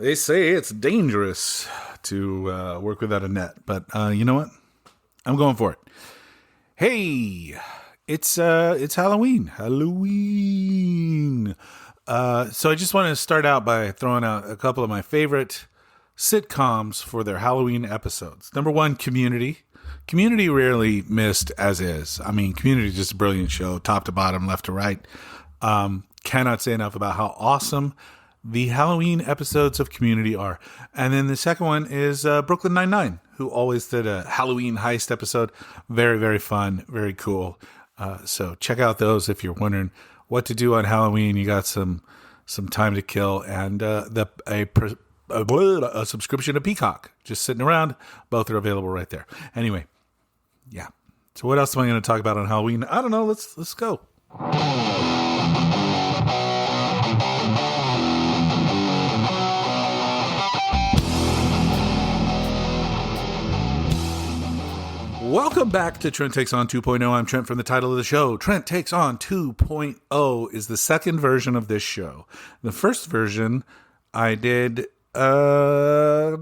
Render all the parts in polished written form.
They say it's dangerous to work without a net, but you know what? I'm going for it. Hey, it's Halloween. Halloween. So I just want to start out by throwing out a couple of my favorite sitcoms for their Halloween episodes. Number one, Community. Community rarely missed as is. I mean, Community is just a brilliant show, top to bottom, left to right. Cannot say enough about how awesome the Halloween episodes of Community are. And then the second one is Brooklyn Nine-Nine, who always did a Halloween heist episode. Very, very fun, very cool. So check out those if you're wondering what to do on Halloween. You got some time to kill, and a subscription to Peacock just sitting around. Both are available right there. Anyway, yeah. So what else am I going to talk about on Halloween? I don't know. Let's go. Welcome back to Trent Takes On 2.0. I'm Trent from the title of the show. Trent Takes On 2.0 is the second version of this show. The first version I did 3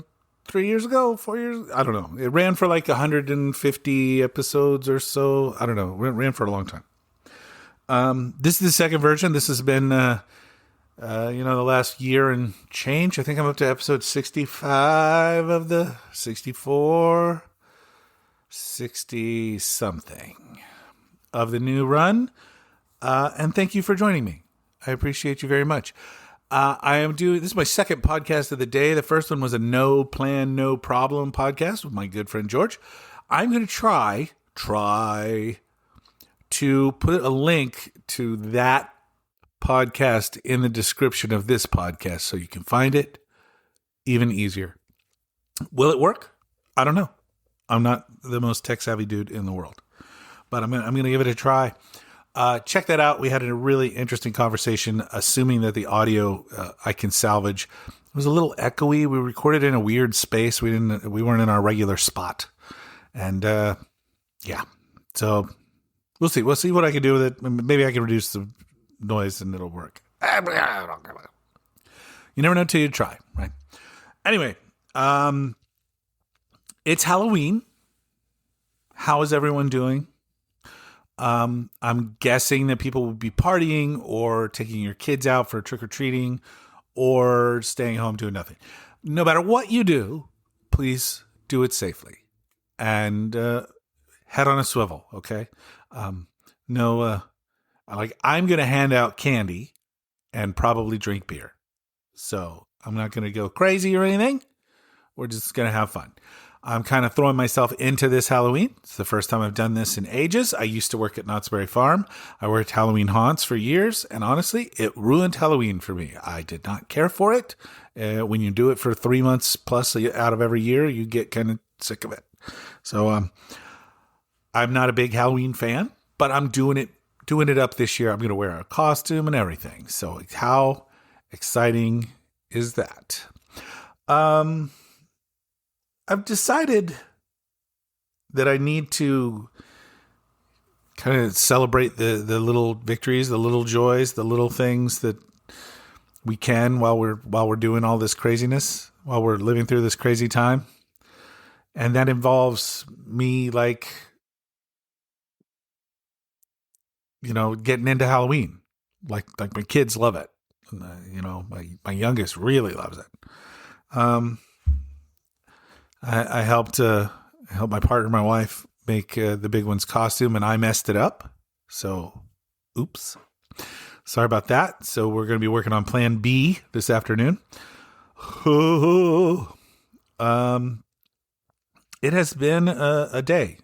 years ago, 4 years. I don't know. It ran for like 150 episodes or so. I don't know. It ran for a long time. This is the second version. This has been, the last year and change. I think I'm up to episode 65 of the 64. 60 something of the new run. And thank you for joining me. I appreciate you very much. This is my second podcast of the day. The first one was a no plan, no problem podcast with my good friend George. I'm going to try to put a link to that podcast in the description of this podcast so you can find it even easier. Will it work? I don't know. I'm not the most tech-savvy dude in the world, but I'm gonna give it a try. Check that out. We had a really interesting conversation, assuming that the audio I can salvage. It was a little echoey. We recorded in a weird space. We weren't in our regular spot, and yeah. So we'll see. We'll see what I can do with it. Maybe I can reduce the noise and it'll work. You never know till you try, right? Anyway, it's Halloween. How is everyone doing? I'm guessing that people will be partying or taking your kids out for trick-or-treating or staying home doing nothing. No matter what you do, please do it safely. And head on a swivel, okay? I'm going to hand out candy and probably drink beer. So I'm not going to go crazy or anything. We're just going to have fun. I'm kind of throwing myself into this Halloween. It's the first time I've done this in ages. I used to work at Knott's Berry Farm. I worked Halloween haunts for years, and honestly, it ruined Halloween for me. I did not care for it. When you do it for 3 months plus out of every year, you get kind of sick of it. So I'm not a big Halloween fan, but I'm doing it up this year. I'm going to wear a costume and everything. So how exciting is that? I've decided that I need to kind of celebrate the little victories, the little joys, the little things that we can while we're doing all this craziness, while we're living through this crazy time. And that involves me getting into Halloween. Like my kids love it. My youngest really loves it. I helped my partner, my wife, make the big one's costume, and I messed it up. So, oops. Sorry about that. So we're going to be working on Plan B this afternoon. It has been a day,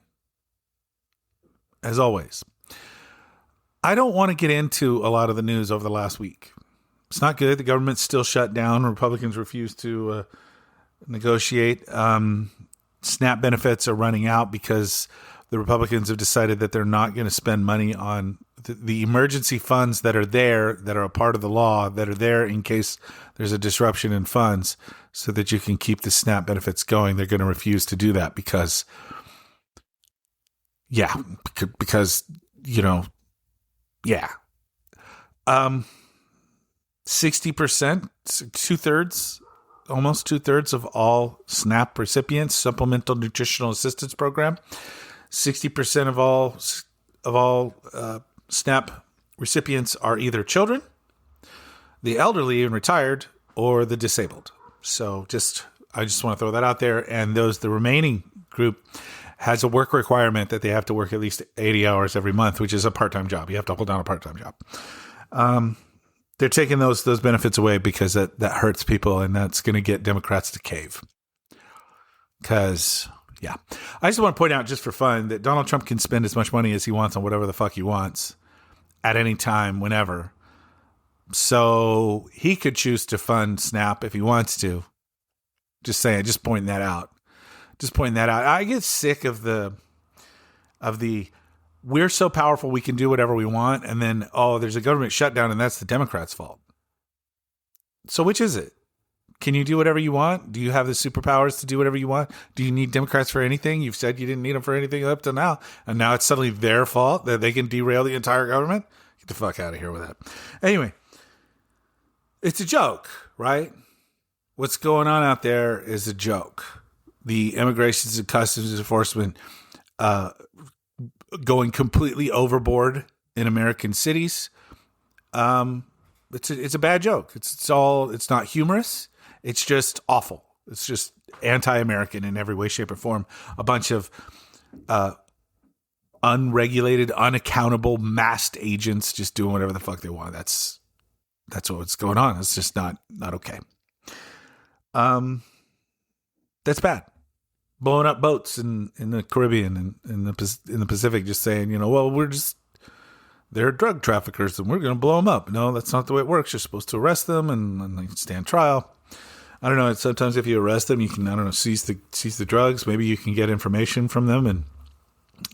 as always. I don't want to get into a lot of the news over the last week. It's not good. The government's still shut down. Republicans refuse to negotiate. SNAP benefits are running out because the Republicans have decided that they're not going to spend money on the emergency funds that are there, that are a part of the law, that are there in case there's a disruption in funds so that you can keep the SNAP benefits going. They're going to refuse to do that because 60%, 2/3 almost 2/3 of all SNAP recipients, Supplemental Nutritional Assistance Program. 60% of all SNAP recipients are either children, the elderly and retired, or the disabled. So I just want to throw that out there. And the remaining group has a work requirement that they have to work at least 80 hours every month, which is a part-time job. You have to hold down a part-time job. They're taking those benefits away because that hurts people, and that's going to get Democrats to cave. Because, yeah. I just want to point out, just for fun, that Donald Trump can spend as much money as he wants on whatever the fuck he wants at any time, whenever. So he could choose to fund SNAP if he wants to. Just saying, just pointing that out. I get sick of the we're so powerful we can do whatever we want, and then, there's a government shutdown and that's the Democrats' fault. So which is it? Can you do whatever you want? Do you have the superpowers to do whatever you want? Do you need Democrats for anything? You've said you didn't need them for anything up to now, and now it's suddenly their fault that they can derail the entire government? Get the fuck out of here with that. Anyway, it's a joke, right? What's going on out there is a joke. The Immigration and Customs Enforcement going completely overboard in American cities. It's a bad joke. It's not humorous. It's just awful. It's just anti-American in every way, shape, or form. A bunch of unregulated, unaccountable, masked agents just doing whatever the fuck they want. That's what's going on. It's just not okay. That's bad. Blowing up boats in the Caribbean and in the Pacific, just saying, they're drug traffickers and we're going to blow them up. No, that's not the way it works. You're supposed to arrest them and they stand trial. I don't know. Sometimes if you arrest them, you can, seize the drugs. Maybe you can get information from them and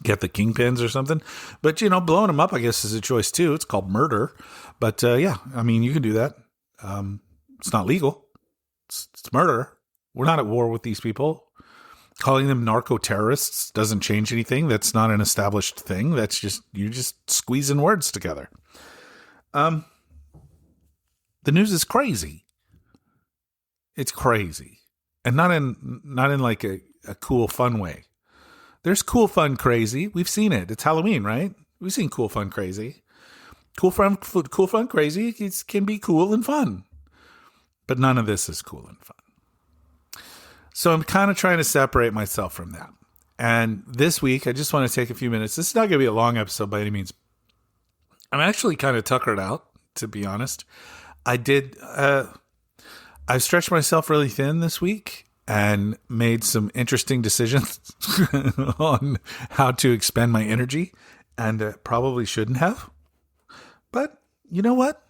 get the kingpins or something. But, blowing them up, I guess, is a choice too. It's called murder. But you can do that. It's not legal. It's murder. We're not at war with these people. Calling them narco-terrorists doesn't change anything. That's not an established thing. That's just, you're just squeezing words together. The news is crazy. It's crazy. And not in like a cool, fun way. There's cool, fun, crazy. We've seen it. It's Halloween, right? We've seen cool, fun, crazy. Cool, fun, crazy. It can be cool and fun. But none of this is cool and fun. So I'm kind of trying to separate myself from that. And this week, I just want to take a few minutes. This is not going to be a long episode by any means. I'm actually kind of tuckered out, to be honest. I've stretched myself really thin this week and made some interesting decisions on how to expend my energy, and probably shouldn't have. But you know what?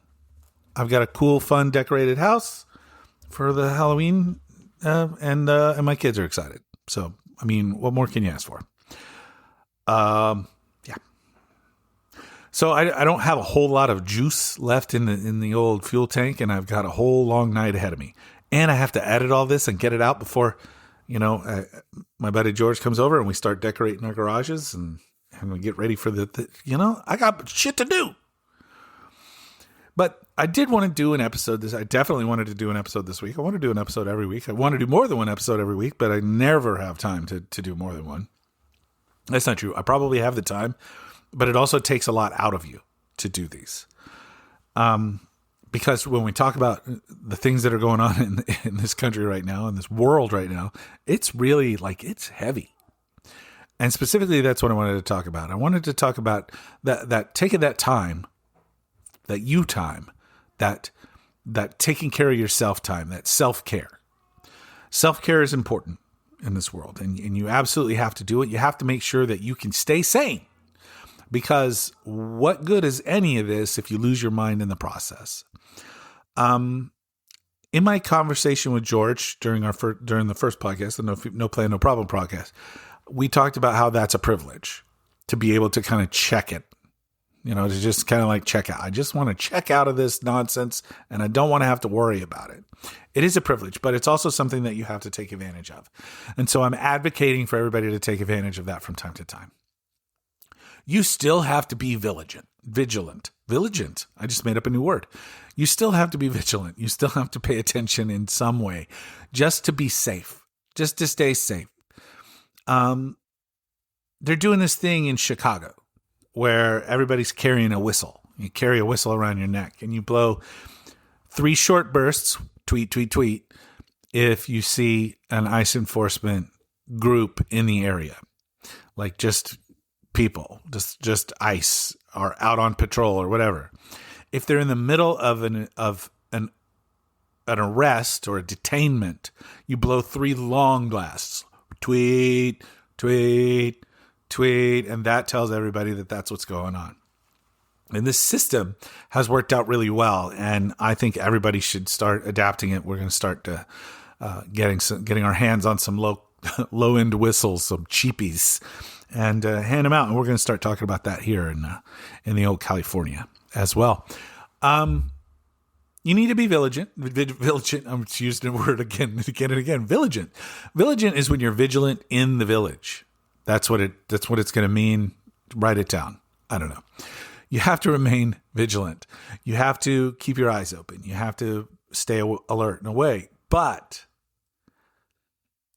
I've got a cool, fun, decorated house for the Halloween, and my kids are excited. So, what more can you ask for? Yeah. So I don't have a whole lot of juice left in the old fuel tank, and I've got a whole long night ahead of me. And I have to edit all this and get it out before, my buddy George comes over and we start decorating our garages and we get ready for I got shit to do. But I did want to do an episode. I definitely wanted to do an episode this week. I want to do an episode every week. I want to do more than one episode every week, but I never have time to do more than one. That's not true. I probably have the time, but it also takes a lot out of you to do these. Because when we talk about the things that are going on in this country right now, in this world right now, it's really it's heavy. And specifically, that's what I wanted to talk about. I wanted to talk about that taking that time, that you time, that taking care of yourself time, that self-care. Self-care is important in this world, and you absolutely have to do it. You have to make sure that you can stay sane, because what good is any of this if you lose your mind in the process? In my conversation with George during the first podcast, the No Plan, No Problem podcast, we talked about how that's a privilege to be able to kind of check it. To just kind of check out. I just want to check out of this nonsense, and I don't want to have to worry about it. It is a privilege, but it's also something that you have to take advantage of. And so I'm advocating for everybody to take advantage of that from time to time. You still have to be vigilant. Villagent. I just made up a new word. You still have to be vigilant. You still have to pay attention in some way just to be safe, just to stay safe. They're doing this thing in Chicago where everybody's carrying a whistle. You carry a whistle around your neck and you blow 3 short bursts, tweet, tweet, tweet, if you see an ICE enforcement group in the area. Like just people, just ICE are out on patrol or whatever. If they're in the middle of an arrest or a detainment, you blow 3 long blasts. Tweet, tweet, tweet, and that tells everybody that that's what's going on. And this system has worked out really well, and I think everybody should start adapting it. We're going to start to getting our hands on some low end whistles, some cheapies, and hand them out. And we're going to start talking about that here in the old California as well. You need to be vigilant. Vigilant. I'm just using the word again and again. Vigilant. Vigilant is when you're vigilant in the village. That's what it's going to mean. Write it down. I don't know. You have to remain vigilant. You have to keep your eyes open. You have to stay alert and awake. But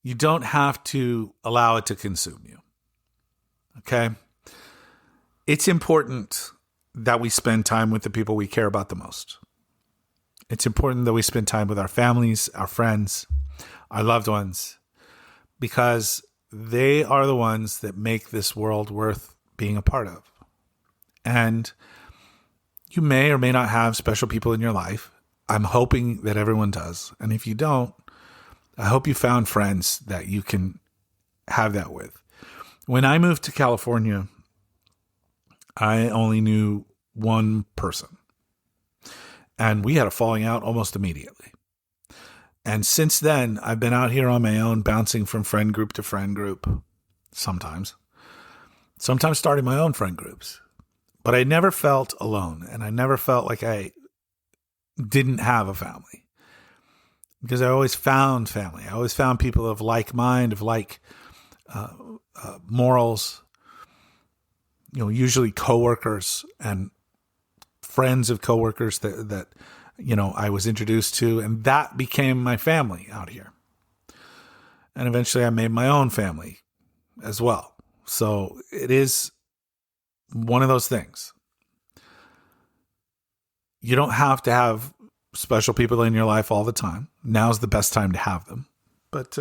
you don't have to allow it to consume you. Okay? It's important that we spend time with the people we care about the most. It's important that we spend time with our families, our friends, our loved ones, because they are the ones that make this world worth being a part of. And you may or may not have special people in your life. I'm hoping that everyone does. And if you don't, I hope you found friends that you can have that with. When I moved to California, I only knew one person. And we had a falling out almost immediately. And since then, I've been out here on my own, bouncing from friend group to friend group. Sometimes starting my own friend groups. But I never felt alone, and I never felt like I didn't have a family. Because I always found family. I always found people of like mind, of like morals, usually coworkers and friends of coworkers that I was introduced to, and that became my family out here. And eventually I made my own family as well. So it is one of those things. You don't have to have special people in your life all the time. Now's the best time to have them. But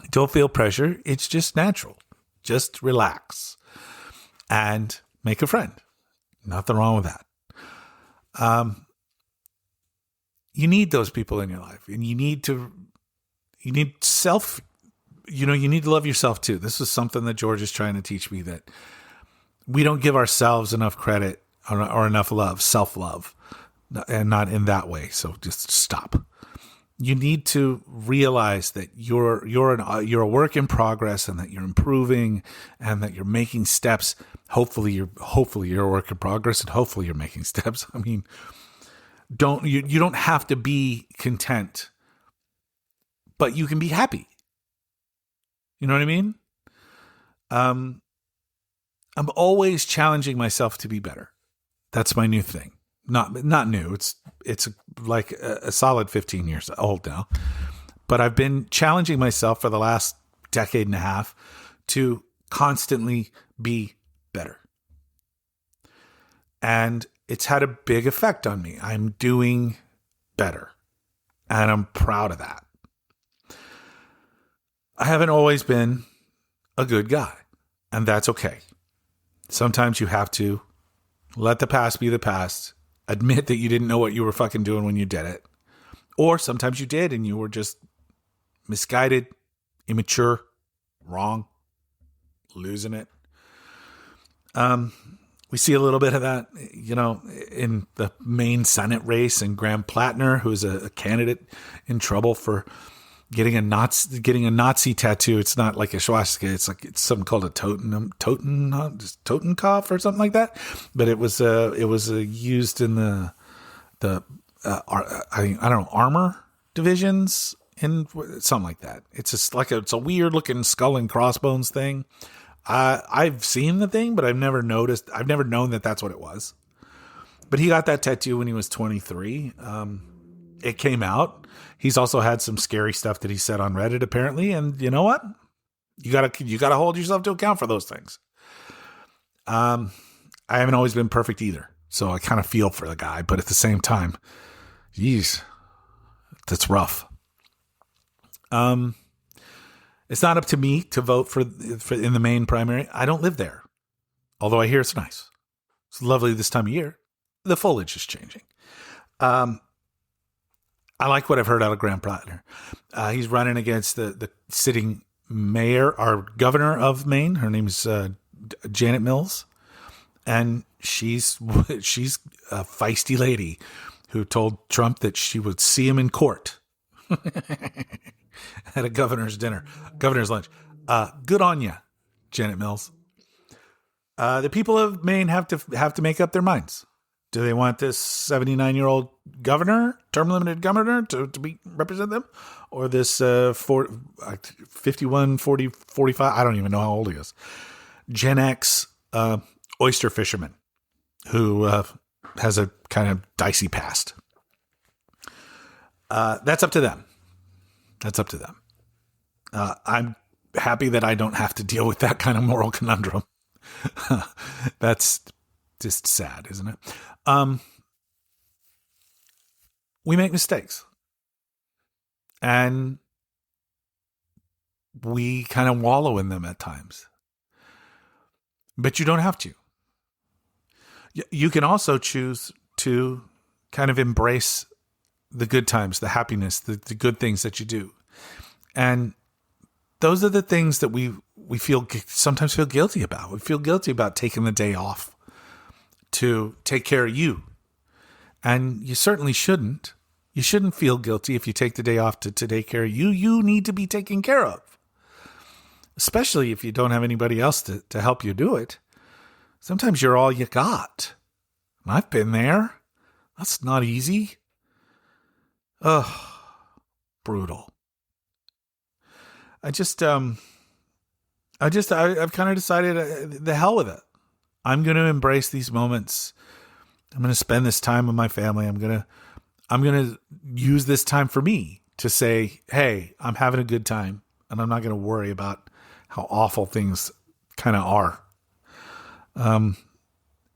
don't feel pressure. It's just natural. Just relax and make a friend. Nothing wrong with that. You need those people in your life, and you need to love yourself too. This is something that George is trying to teach me, that we don't give ourselves enough credit or enough love, self-love, and not in that way. So just stop. You need to realize that you're a work in progress, and that you're improving, and that you're making steps. Hopefully you're a work in progress, and hopefully you're making steps. I mean, you don't have to be content, but you can be happy. You know what I mean? I'm always challenging myself to be better. That's my new thing. Not new. It's like a solid 15 years old now. But I've been challenging myself for the last decade and a half to constantly be better. And it's had a big effect on me. I'm doing better. And I'm proud of that. I haven't always been a good guy. And that's okay. Sometimes you have to let the past be the past. Admit that you didn't know what you were fucking doing when you did it. Or sometimes you did and you were just misguided, immature, wrong, losing it. We see a little bit of that, in the main Senate race, and Graham Plattner, who's a candidate in trouble for getting a Nazi tattoo. It's not like a swastika. It's something called a Totenkopf or something like that. But it was used in the I don't know, armor divisions, in something like that. It's a weird looking skull and crossbones thing. I've seen the thing, but I've never known that that's what it was. But he got that tattoo when he was 23. It came out. He's also had some scary stuff that he said on Reddit, apparently. And you know what? You gotta hold yourself to account for those things. I haven't always been perfect either, so I kind of feel for the guy. But at the same time, geez, that's rough. It's not up to me to vote for in the Maine primary. I don't live there, although I hear it's nice. It's lovely this time of year. The foliage is changing. I like what I've heard out of Graham Plattner. He's running against the sitting mayor, our governor of Maine. Her name is Janet Mills, and she's a feisty lady who told Trump that she would see him in court at a governor's lunch. Good on you, Janet Mills. The people of Maine have to make up their minds. Do they want this 79-year-old governor, term limited governor, to represent them, or this 51, 40, 45? I don't even know how old he is. Gen X oyster fisherman who has a kind of dicey past. That's up to them. I'm happy that I don't have to deal with that kind of moral conundrum. That's just sad, isn't it? We make mistakes. And we kind of wallow in them at times. But you don't have to. You can also choose to kind of embrace the good times, the happiness, the good things that you do. And those are the things that we sometimes feel guilty about. We feel guilty about taking the day off to take care of you. And you certainly shouldn't. You shouldn't feel guilty if you take the day off to take care of you. You need to be taken care of. Especially if you don't have anybody else to help you do it. Sometimes you're all you got. I've been there. That's not easy. Ugh. Brutal. I've kind of decided the hell with it. I'm going to embrace these moments. I'm going to spend this time with my family. I'm going to use this time for me to say, hey, I'm having a good time, and I'm not going to worry about how awful things kind of are.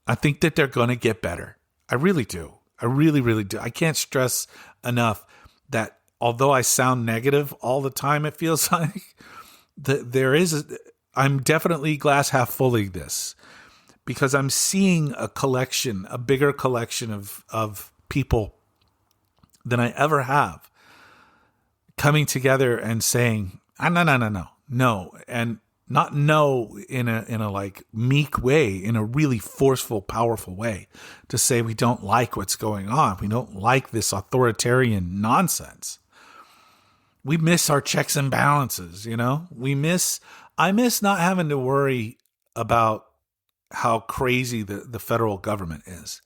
I think that they're going to get better. I really do. I really, really do. I can't stress enough that although I sound negative all the time, it feels like I'm definitely glass half fully this, because I'm seeing a bigger collection of people than I ever have coming together and saying, no. And not no in a like meek way, in a really forceful, powerful way, to say we don't like what's going on. We don't like this authoritarian nonsense. We miss our checks and balances, you know? I miss not having to worry about how crazy the federal government is.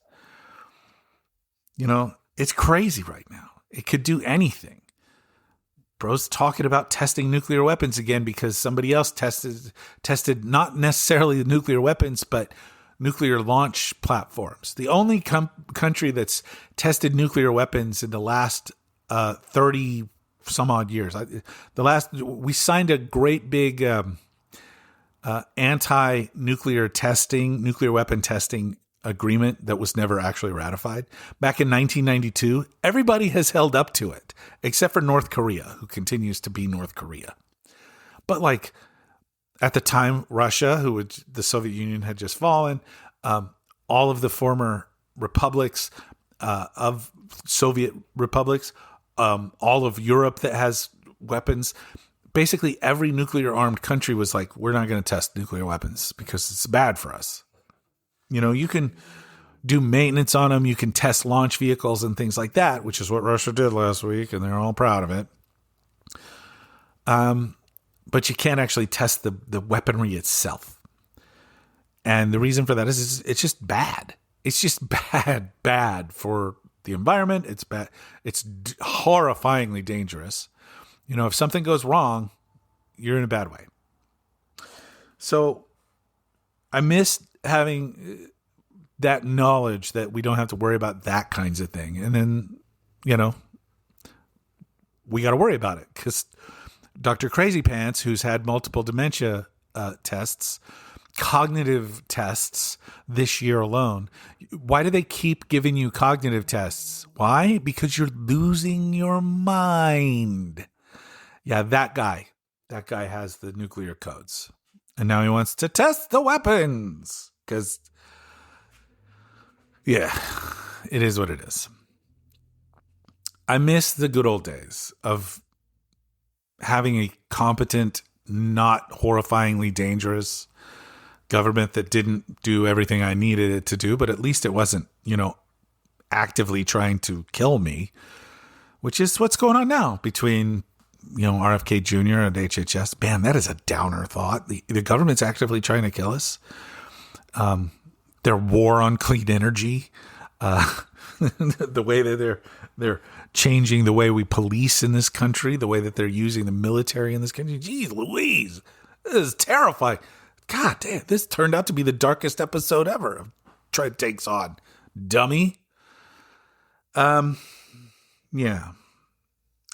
You know, it's crazy right now. It could do anything. Bro's talking about testing nuclear weapons again because somebody else tested not necessarily the nuclear weapons, but nuclear launch platforms. The only country that's tested nuclear weapons in the last 30 some odd years. We signed a great big anti-nuclear weapon testing agreement that was never actually ratified. Back in 1992, everybody has held up to it, except for North Korea, who continues to be North Korea. But like at the time, Russia, the Soviet Union had just fallen, all of the former republics of Soviet republics, all of Europe that has weapons, basically every nuclear armed country was like, we're not going to test nuclear weapons because it's bad for us. You know, you can do maintenance on them. You can test launch vehicles and things like that, which is what Russia did last week, and they're all proud of it. But you can't actually test the weaponry itself. And the reason for that is it's just bad. It's just bad for the environment. It's bad. It's horrifyingly dangerous. You know, if something goes wrong, you're in a bad way. So I miss having that knowledge that we don't have to worry about that kinds of thing. And then, we got to worry about it because Dr. Crazy Pants, who's had multiple dementia tests, cognitive tests this year alone. Why do they keep giving you cognitive tests? Why? Because you're losing your mind. Yeah, that guy has the nuclear codes. And now he wants to test the weapons. Because, yeah, it is what it is. I miss the good old days of having a competent, not horrifyingly dangerous government that didn't do everything I needed it to do, but at least it wasn't, actively trying to kill me, which is what's going on now between, RFK Jr. and HHS. Man, that is a downer thought. The government's actively trying to kill us. Their war on clean energy, the way that they're changing the way we police in this country, the way that they're using the military in this country. Jeez Louise, this is terrifying. God damn, this turned out to be the darkest episode ever of Trent Takes On. Dummy. Yeah.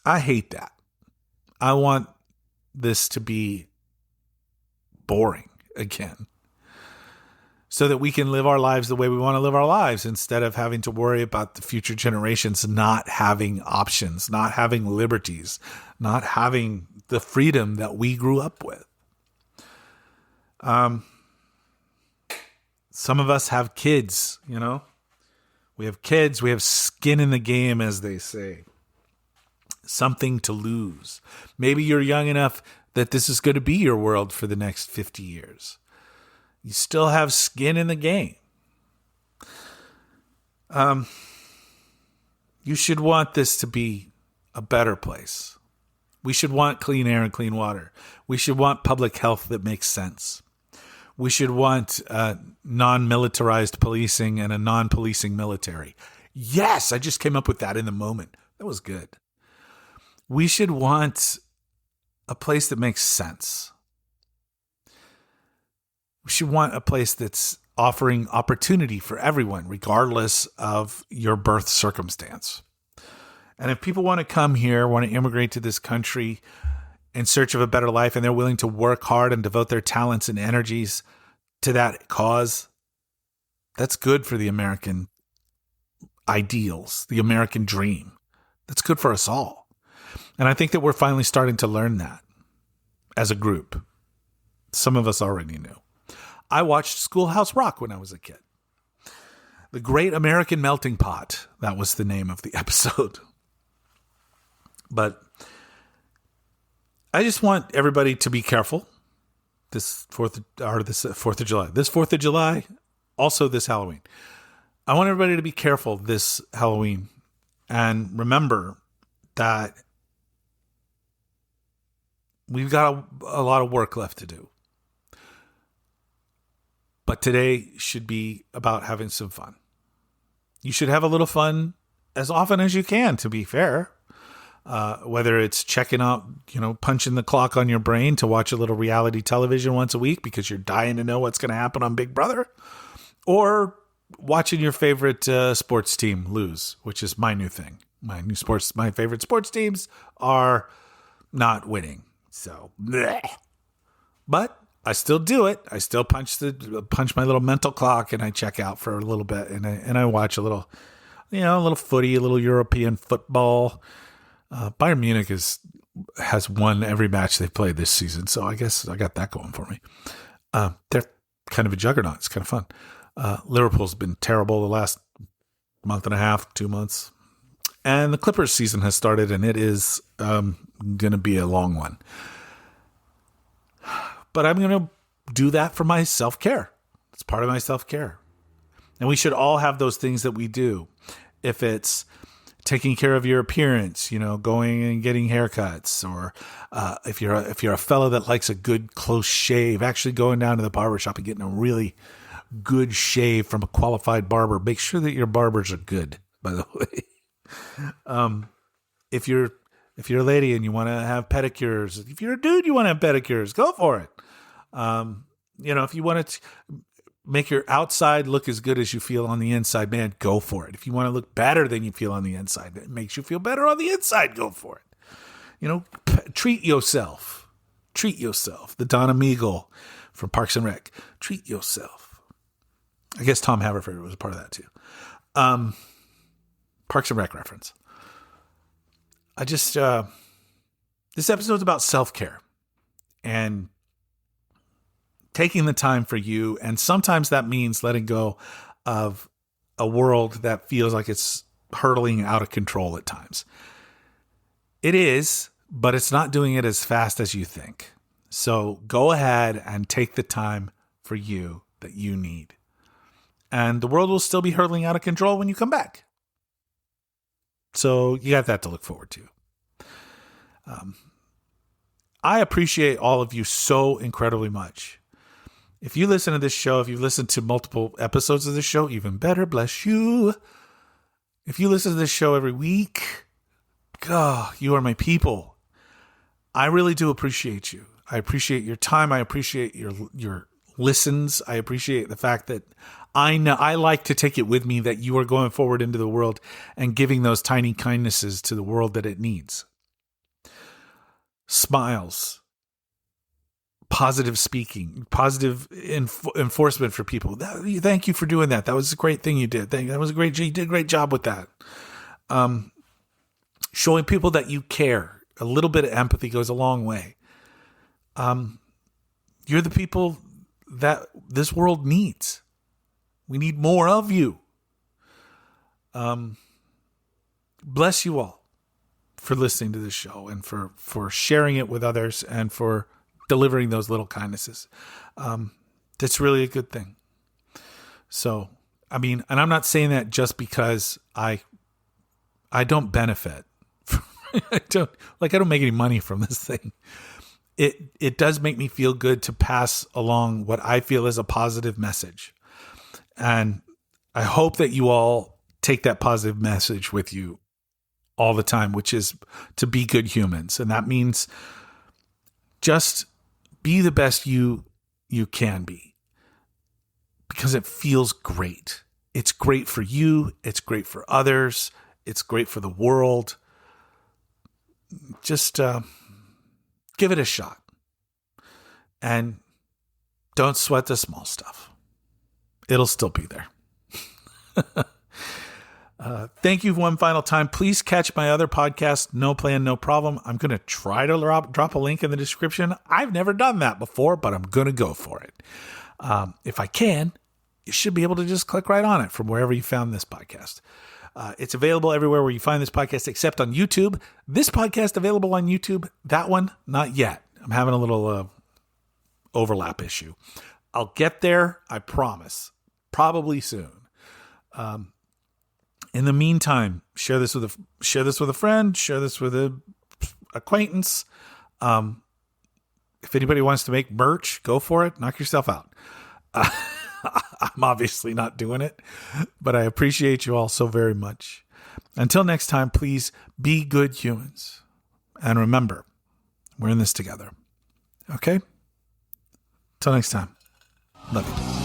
I hate that. I want this to be boring again, so that we can live our lives the way we want to live our lives instead of having to worry about the future generations not having options, not having liberties, not having the freedom that we grew up with. Some of us have kids, we have kids, we have skin in the game, as they say, something to lose. Maybe you're young enough that this is going to be your world for the next 50 years. You still have skin in the game. You should want this to be a better place. We should want clean air and clean water. We should want public health that makes sense. We should want non-militarized policing and a non-policing military. Yes, I just came up with that in the moment. That was good. We should want a place that makes sense. We should want a place that's offering opportunity for everyone, regardless of your birth circumstance. And if people want to come here, want to immigrate to this country in search of a better life, and they're willing to work hard and devote their talents and energies to that cause, that's good for the American ideals, the American dream. That's good for us all. And I think that we're finally starting to learn that as a group. Some of us already knew. I watched Schoolhouse Rock when I was a kid. The Great American Melting Pot. That was the name of the episode. But I just want everybody to be careful this 4th of July. This 4th of July, also this Halloween. I want everybody to be careful this Halloween and remember that we've got a lot of work left to do. But today should be about having some fun. You should have a little fun as often as you can, to be fair. Whether it's checking out, punching the clock on your brain to watch a little reality television once a week because you're dying to know what's going to happen on Big Brother, or watching your favorite sports team lose, which is my new thing. My favorite sports teams are not winning. So, bleh. But I still do it. I still punch my little mental clock, and I check out for a little bit, and I watch a little footy, a little European football. Bayern Munich has won every match they've played this season, so I guess I got that going for me. They're kind of a juggernaut. It's kind of fun. Liverpool's been terrible the last month and a half, 2 months, and the Clippers season has started, and it is going to be a long one. But I'm going to do that for my self-care. It's part of my self-care. And we should all have those things that we do. If it's taking care of your appearance, going and getting haircuts, or if you're a fellow that likes a good close shave, actually going down to the barbershop and getting a really good shave from a qualified barber. Make sure that your barbers are good, by the way. If you're a lady and you want to have pedicures, if you're a dude, you want to have pedicures, go for it. If you want to make your outside look as good as you feel on the inside, man, go for it. If you want to look better than you feel on the inside, it makes you feel better on the inside, go for it. Treat yourself. Treat yourself. The Don Amigo from Parks and Rec. Treat yourself. I guess Tom Haverford was a part of that too. Parks and Rec reference. This episode's about self-care and taking the time for you. And sometimes that means letting go of a world that feels like it's hurtling out of control at times. It is, but it's not doing it as fast as you think. So go ahead and take the time for you that you need. And the world will still be hurtling out of control when you come back. So you got that to look forward to. I appreciate all of you so incredibly much. If you listen to this show, if you've listened to multiple episodes of this show, even better, bless you. If you listen to this show every week, God, you are my people. I really do appreciate you. I appreciate your time. I appreciate your listens. I appreciate the fact that I like to take it with me that you are going forward into the world and giving those tiny kindnesses to the world that it needs. Smiles, positive speaking, positive enforcement for people. Thank you for doing that. That was a great thing you did. You did a great job with that. Showing people that you care. A little bit of empathy goes a long way. You're the people that this world needs. We need more of you. Bless you all for listening to this show and for sharing it with others and for delivering those little kindnesses. That's really a good thing. So, and I'm not saying that just because I don't benefit. I don't make any money from this thing. It does make me feel good to pass along what I feel is a positive message. And I hope that you all take that positive message with you all the time, which is to be good humans. And that means just be the best you can be, because it feels great. It's great for you. It's great for others. It's great for the world. Just give it a shot. And don't sweat the small stuff. It'll still be there. Thank you one final time. Please catch my other podcast, No Plan, No Problem. I'm going to try to drop a link in the description. I've never done that before, but I'm going to go for it. If I can, you should be able to just click right on it from wherever you found this podcast. It's available everywhere where you find this podcast, except on YouTube. This podcast available on YouTube. That one, not yet. I'm having a little overlap issue. I'll get there, I promise. Probably soon. In the meantime, share this with a friend, share this with an acquaintance. If anybody wants to make merch, go for it. Knock yourself out. I'm obviously not doing it, but I appreciate you all so very much. Until next time, please be good humans. And remember, we're in this together. Okay? Till next time. Love you.